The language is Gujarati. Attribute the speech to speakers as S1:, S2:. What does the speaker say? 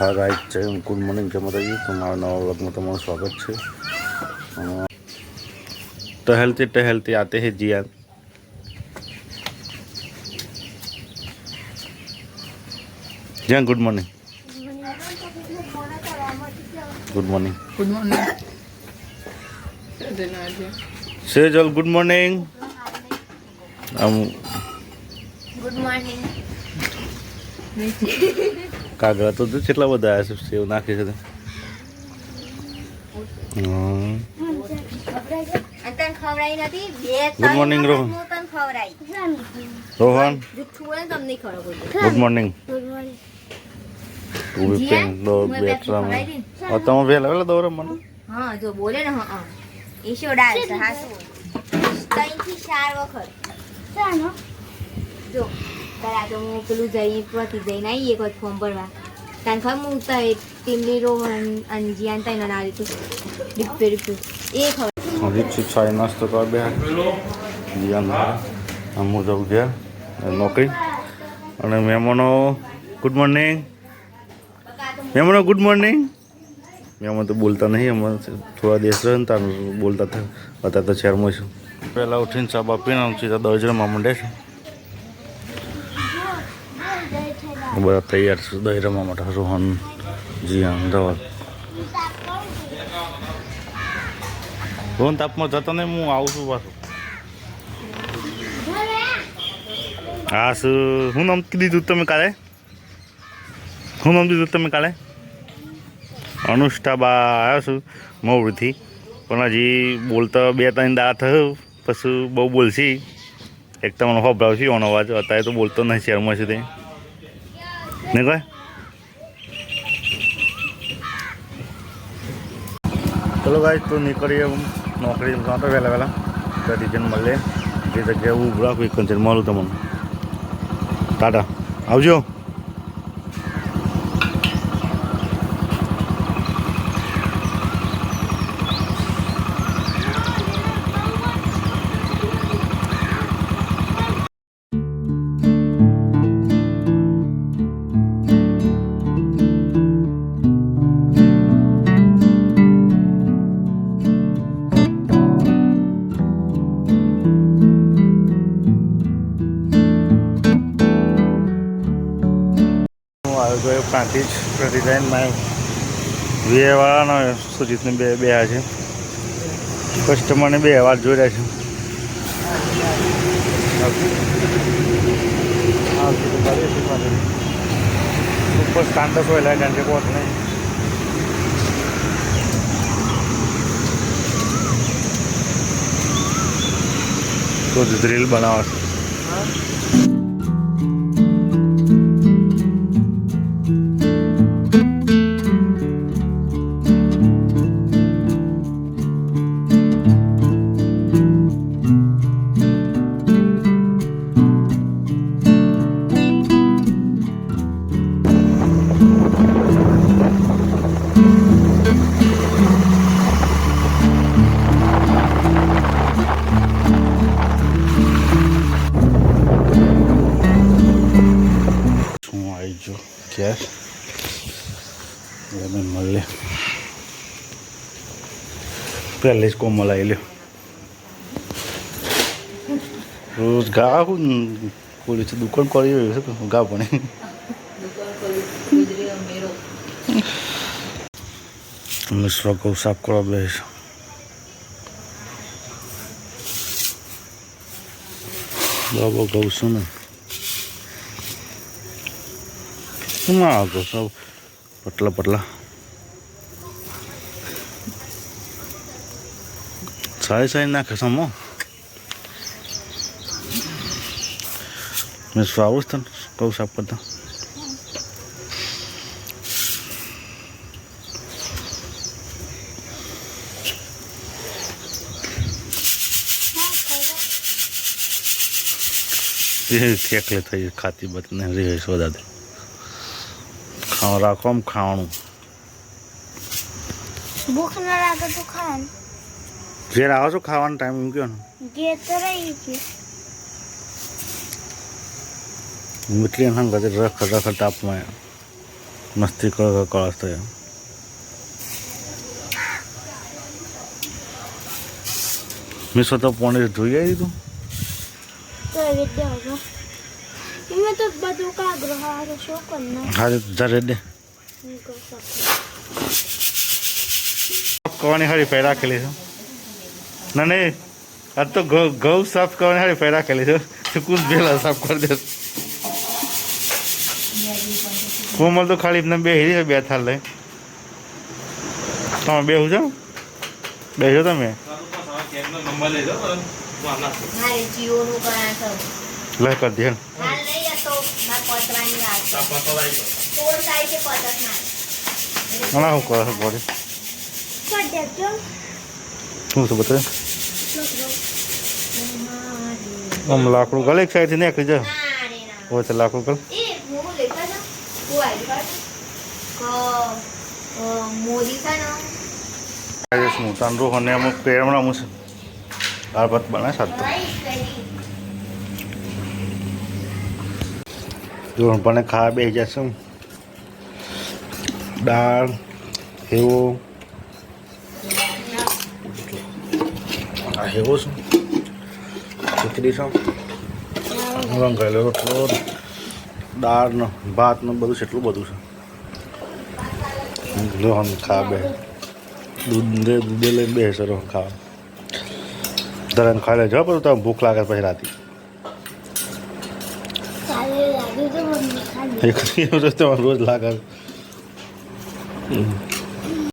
S1: હા રાઈટ છે. ગુડ મોર્નિંગ જય માતાજી. તમારા નવા વ્લોગમાં તમારું સ્વાગત છે. टहलते टहलते आते हैं Jiya. Jiya good morning. Good morning.
S2: Good morning.
S1: Sejal good morning.
S3: Good morning.
S1: કાગડા તો કેટલા બધા આવ્યા છે. સેવ નાખી છે.
S3: અંતન ખવરાઈ નથી બે.
S1: Good morning Rohan.
S3: હું તને ખવરાઈ.
S1: રોહન
S3: જુઠ્ઠું બોલે તમને નહીં ખવડાવું.
S1: Good morning.
S3: Good morning.
S1: ઉભી પેન દો બેટરા માં. और તમે વેલા વેલા દોરો મને.
S3: હા જો બોલે ને હા ઈશોડા છે હાસુ. 3 થી 4 વખત. ચાનો જો તારા તો હું પેલું જઈ પતિ જઈને આવી એક વખત ફોર્મ ભરવા. તને ખબર હું તો ટીમલી રોહન અંજિયાન તને ના રીતું ડિપ્પે એ ખબર.
S1: હજી ચાય નાસ્તો કરવા બે જીયા હું જાઉં ઘેર નોકરી. અને મહેમાનો ગુડ મોર્નિંગ. મહેમાનો ગુડ મોર્નિંગ. મહેમાન તો બોલતા નહીં. અમે થોડા દિવસ રહે ને તાર બોલતા હતા. અત્યારે તો શહેરમાં છું. પહેલાં ઉઠીને ચા બાપીને સીધા દહીરમમાં માંડે છે. બધા તૈયાર છે દહીરમવા માટે. રોહન જીયા ધવલ. રોહન તાપમાં જતો નહીં. હું આવું છું પાછું. હા શું નામ દીધું તમે કાલે? શું નામ દીધું તમે કાલે? અનુષ્ઠાબા આવ્યા છું મહુડીથી. પણ હજી બોલતા 2-3 દાડા થયું. પછી બહુ બોલશી. એક તમને ખભરાવશી ઓનો અવાજ. અત્યારે તો બોલતો નહીં. શહેરમાં છે તે નહીં કહે. ચલો ગાઈસ તો નીકળીએ નોકરી તો વહેલા વહેલા. રિઝન મળે જે જગ્યાએ ઊભું રાખું એક કંચર મળું તમને. ટાટા આવજો. ગયો ત્યાંથી જ ડિઝાઇનમાં વેવાળાનો સુજીતને બે છે. કસ્ટમરને 2 વાર જોઈ રહ્યા છે. ઉપર સ્ટાન્ડર્ડ હોય કારણ કે કોટ નહીં. તો રીલ બનાવે છે. ક્યાં એને મળે પહેલે જ કોમલ આવી લ્યો. રોજ ગા પોલીસ દુકાન કરી રહ્યું છે. ગા પણ મિશ્ર ગૌ સાફ કરવા બે છે. બાબા ગૌ છું ને ના આવતો સૌ પટલા પટલા સાઈ નાખે સમો. મેં આવું જ કહું સાફ કરતા. ખેકલે થઈ ખાતી બત ને રે સોદા દે ખાવા રાખો આમ ખાવાનું.
S3: ભૂખ ના લાગે તો ખાવાનું.
S1: ઘેર આવો છો ખાવાનો ટાઈમ એમ કહો ને.
S3: ઘેર તો રહી છે.
S1: मिटली रख ताप में મસ્તી કળશ થયો. મીસો તો પોણી જોઈ આવી તું
S2: તો એવી રીતે આવજો મેં તો બધું કાગરો હારો શો કરના
S1: હા જરે દે કરવાની હારી ફેર રાખેલી છે ના નહીં આજ તો ઘઉં સાફ કરવાની હારી ફેર રાખેલી છે ચૂકું પહેલા સાફ કરી દે. કોમલ તો ખાલી એમને બે હીરી છે 2 થાળ લઈ. તમે બેહું છો બેસો તમે
S3: મારે જીઓનું કરા છે
S1: લઈ કરી દે.
S3: હાલ નહીં તો મારે પતરાની વાત છે 4 સાઈઝે પતસ ના
S1: ના શું કરે પડે
S2: પર દેજો
S1: શું છે બતાવે આમ લાકડું ગલે એક સાઈડથી નીકળી જાય હોય તો લાકડું ગલ
S3: એ હું લેતા હતા હું આવી મોદી છે ને
S1: હું તાન રોહ અને અમુક પેરમણા હું છે દાળ ભાત બનાવે સાત જો પણ ખાવા બે જશે દાળ હેવો આ હેવો છે ખીચડી છે વંગાયેલો રોટલો દાળ ને ભાત ને બધું છે એટલું બધું છે રોહન ખાવા બે દૂધે લઈને બેસે રોહન ખાવા ધરણ ખાઈ લેજો બધું તમે ભૂખ લાગે પછી રાતે
S2: કાલે લાગ્યું તો મને ખાલી
S1: એક દિવસ તમારે રોજ લાગે